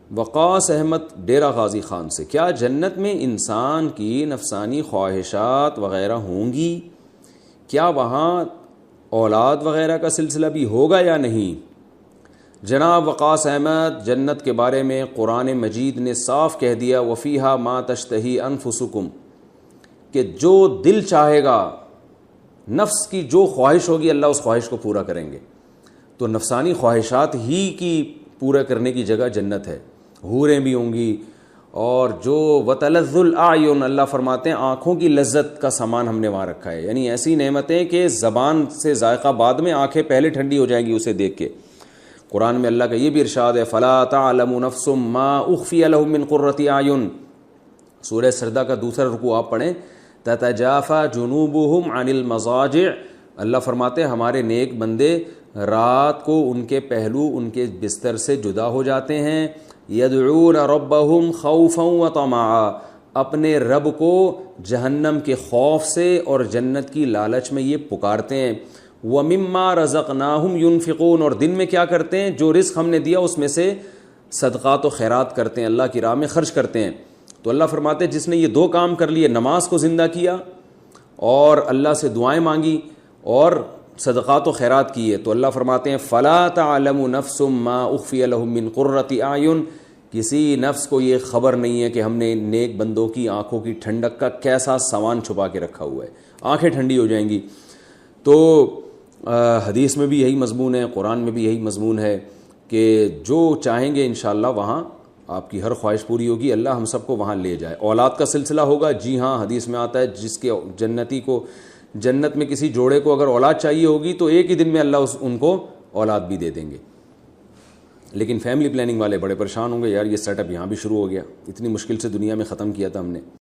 وقاص احمد ڈیرہ غازی خان سے، کیا جنت میں انسان کی نفسانی خواہشات وغیرہ ہوں گی؟ کیا وہاں اولاد وغیرہ کا سلسلہ بھی ہوگا یا نہیں؟ جناب وقاص احمد، جنت کے بارے میں قرآن مجید نے صاف کہہ دیا وفیہا ما تشتہی انفسکم، کہ جو دل چاہے گا، نفس کی جو خواہش ہوگی اللہ اس خواہش کو پورا کریں گے۔ تو نفسانی خواہشات ہی کی پورا کرنے کی جگہ جنت ہے، حوریں بھی ہوں گی، اور جو وتلذ الاعین، اللہ فرماتے ہیں آنکھوں کی لذت کا سامان ہم نے وہاں رکھا ہے، یعنی ایسی نعمتیں کہ زبان سے ذائقہ بعد میں، آنکھیں پہلے ٹھنڈی ہو جائیں گی اسے دیکھ کے۔ قرآن میں اللہ کا یہ بھی ارشاد ہے فلا تعلم نفس ما اخفی لهم من قرۃ اعین، سورہ سجدہ کا دوسرا رکوع آپ پڑھیں، تتجافى جنوبهم عن المضاجع، اللہ فرماتے ہیں ہمارے نیک بندے رات کو ان کے پہلو ان کے بستر سے جدا ہو جاتے ہیں، یدعون ربهم خوفا وطمعا، اپنے رب کو جہنم کے خوف سے اور جنت کی لالچ میں یہ پکارتے ہیں، وَمِمَّا رَزَقْنَاهُمْ يُنْفِقُونَ، اور دن میں کیا کرتے ہیں؟ جو رزق ہم نے دیا اس میں سے صدقات و خیرات کرتے ہیں، اللہ کی راہ میں خرچ کرتے ہیں۔ تو اللہ فرماتے ہیں جس نے یہ دو کام کر لیے، نماز کو زندہ کیا اور اللہ سے دعائیں مانگی اور صدقات و خیرات کیے، تو اللہ فرماتے ہیں فَلَا تَعْلَمُ نَفْسٌ مَّا أُخْفِيَ لَهُم مِّن قُرَّةِ أَعْيُن، کسی نفس کو یہ خبر نہیں ہے کہ ہم نے نیک بندوں کی آنکھوں کی ٹھنڈک کا کیسا سامان چھپا کے رکھا ہوا ہے، آنکھیں ٹھنڈی ہو جائیں گی۔ تو حدیث میں بھی یہی مضمون ہے، قرآن میں بھی یہی مضمون ہے کہ جو چاہیں گے انشاءاللہ وہاں آپ کی ہر خواہش پوری ہوگی، اللہ ہم سب کو وہاں لے جائے۔ اولاد کا سلسلہ ہوگا، جی ہاں، حدیث میں آتا ہے جس کے جنتی کو جنت میں کسی جوڑے کو اگر اولاد چاہیے ہوگی تو ایک ہی دن میں اللہ ان کو اولاد بھی دے دیں گے۔ لیکن فیملی پلاننگ والے بڑے پریشان ہوں گے، یار یہ سیٹ اپ یہاں بھی شروع ہو گیا، اتنی مشکل سے دنیا میں ختم کیا تھا ہم نے۔